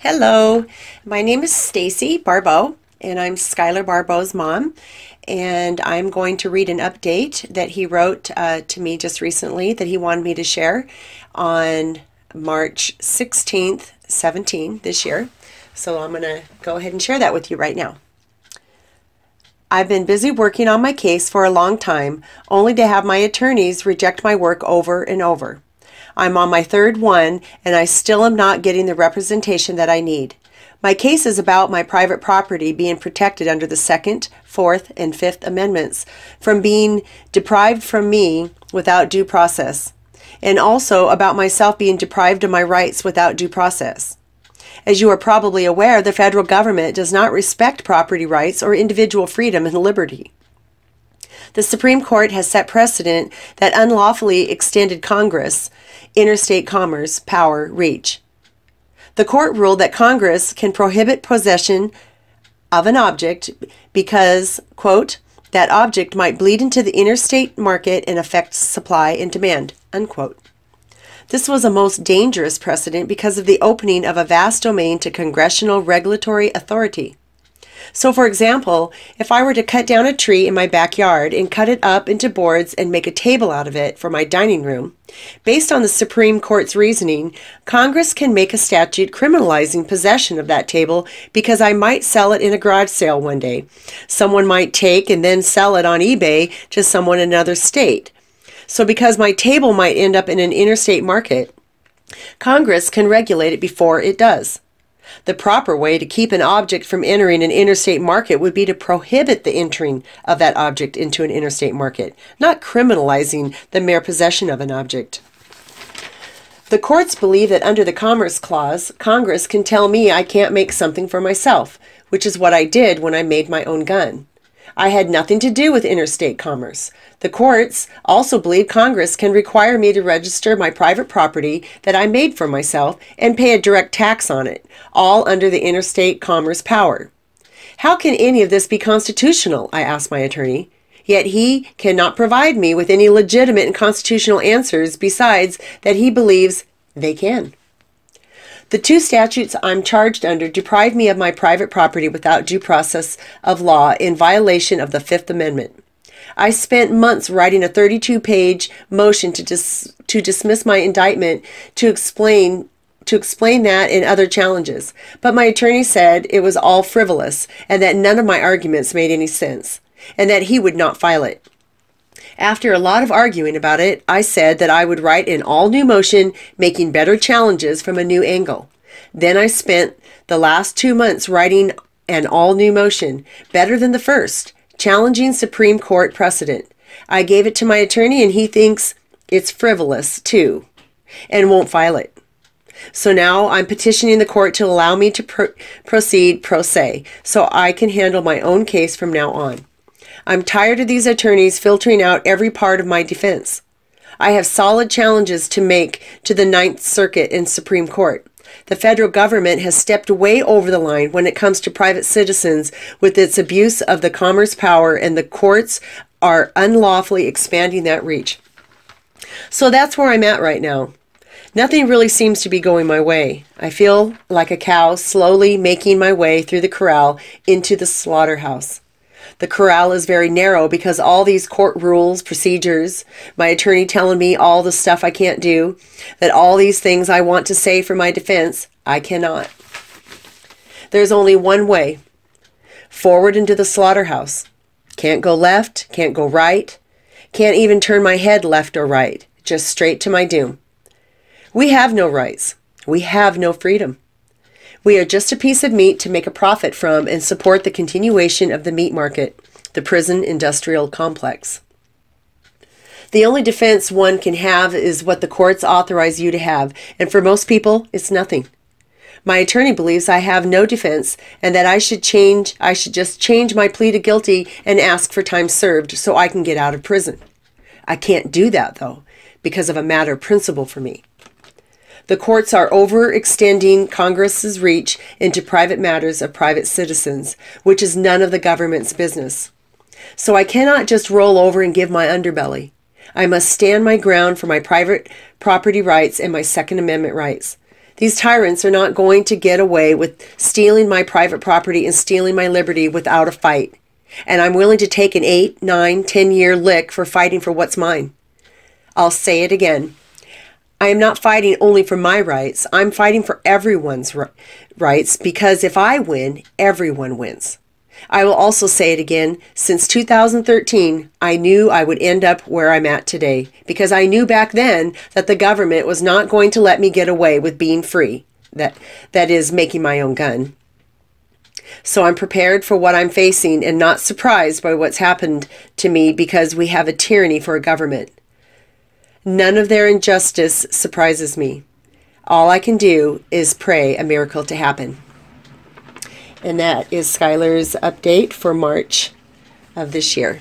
Hello, my name is Stacy Barbeau, and I'm Schuyler Barbeau's mom. And I'm going to read an update that he wrote to me just recently that he wanted me to share on March 16th, 17 this year. So I'm going to go ahead and share that with you right now. I've been busy working on my case for a long time, only to have my attorneys reject my work over and over. I'm on my third one, and I still am not getting the representation that I need. My case is about my private property being protected under the Second, Fourth, and Fifth Amendments from being deprived from me without due process, and also about myself being deprived of my rights without due process. As you are probably aware, the federal government does not respect property rights or individual freedom and liberty. The Supreme Court has set precedent that unlawfully extended Congress' interstate commerce power reach. The court ruled that Congress can prohibit possession of an object because, quote, that object might bleed into the interstate market and affect supply and demand, unquote. This was a most dangerous precedent because of the opening of a vast domain to congressional regulatory authority. So, for example, if I were to cut down a tree in my backyard and cut it up into boards and make a table out of it for my dining room, based on the Supreme Court's reasoning, Congress can make a statute criminalizing possession of that table because I might sell it in a garage sale one day. Someone might take and then sell it on eBay to someone in another state. So because my table might end up in an interstate market, Congress can regulate it before it does. The proper way to keep an object from entering an interstate market would be to prohibit the entering of that object into an interstate market, not criminalizing the mere possession of an object. The courts believe that under the Commerce Clause, Congress can tell me I can't make something for myself, which is what I did when I made my own gun. I had nothing to do with interstate commerce. The courts also believe Congress can require me to register my private property that I made for myself and pay a direct tax on it, all under the interstate commerce power. How can any of this be constitutional? I asked my attorney. Yet he cannot provide me with any legitimate and constitutional answers besides that he believes they can. The two statutes I'm charged under deprive me of my private property without due process of law in violation of the Fifth Amendment. I spent months writing a 32-page motion to dismiss my indictment to explain that and other challenges, but my attorney said it was all frivolous and that none of my arguments made any sense, and that he would not file it. After a lot of arguing about it, I said that I would write an all-new motion making better challenges from a new angle. Then I spent the last 2 months writing an all-new motion, better than the first, challenging Supreme Court precedent. I gave it to my attorney and he thinks it's frivolous too and won't file it. So now I'm petitioning the court to allow me to proceed pro se so I can handle my own case from now on. I'm tired of these attorneys filtering out every part of my defense. I have solid challenges to make to the Ninth Circuit and Supreme Court. The federal government has stepped way over the line when it comes to private citizens with its abuse of the commerce power, and the courts are unlawfully expanding that reach. So that's where I'm at right now. Nothing really seems to be going my way. I feel like a cow slowly making my way through the corral into the slaughterhouse. The corral is very narrow because all these court rules, procedures, my attorney telling me all the stuff I can't do, that all these things I want to say for my defense, I cannot. There's only one way. Forward into the slaughterhouse. Can't go left, can't go right, can't even turn my head left or right, just straight to my doom. We have no rights. We have no freedom. We are just a piece of meat to make a profit from and support the continuation of the meat market, the prison industrial complex. The only defense one can have is what the courts authorize you to have, and for most people, it's nothing. My attorney believes I have no defense and that I should just change my plea to guilty and ask for time served so I can get out of prison. I can't do that, though, because of a matter of principle for me. The courts are overextending Congress's reach into private matters of private citizens, which is none of the government's business. So I cannot just roll over and give my underbelly. I must stand my ground for my private property rights and my Second Amendment rights. These tyrants are not going to get away with stealing my private property and stealing my liberty without a fight. And I'm willing to take an 8, 9, 10-year lick for fighting for what's mine. I'll say it again. I am not fighting only for my rights. I'm fighting for everyone's rights, because if I win, everyone wins. I will also say it again. Since 2013, I knew I would end up where I'm at today, because I knew back then that the government was not going to let me get away with being free. That is, making my own gun. So I'm prepared for what I'm facing and not surprised by what's happened to me, because we have a tyranny for a government. None of their injustice surprises me. All I can do is pray a miracle to happen. And that is Schuyler's update for March of this year.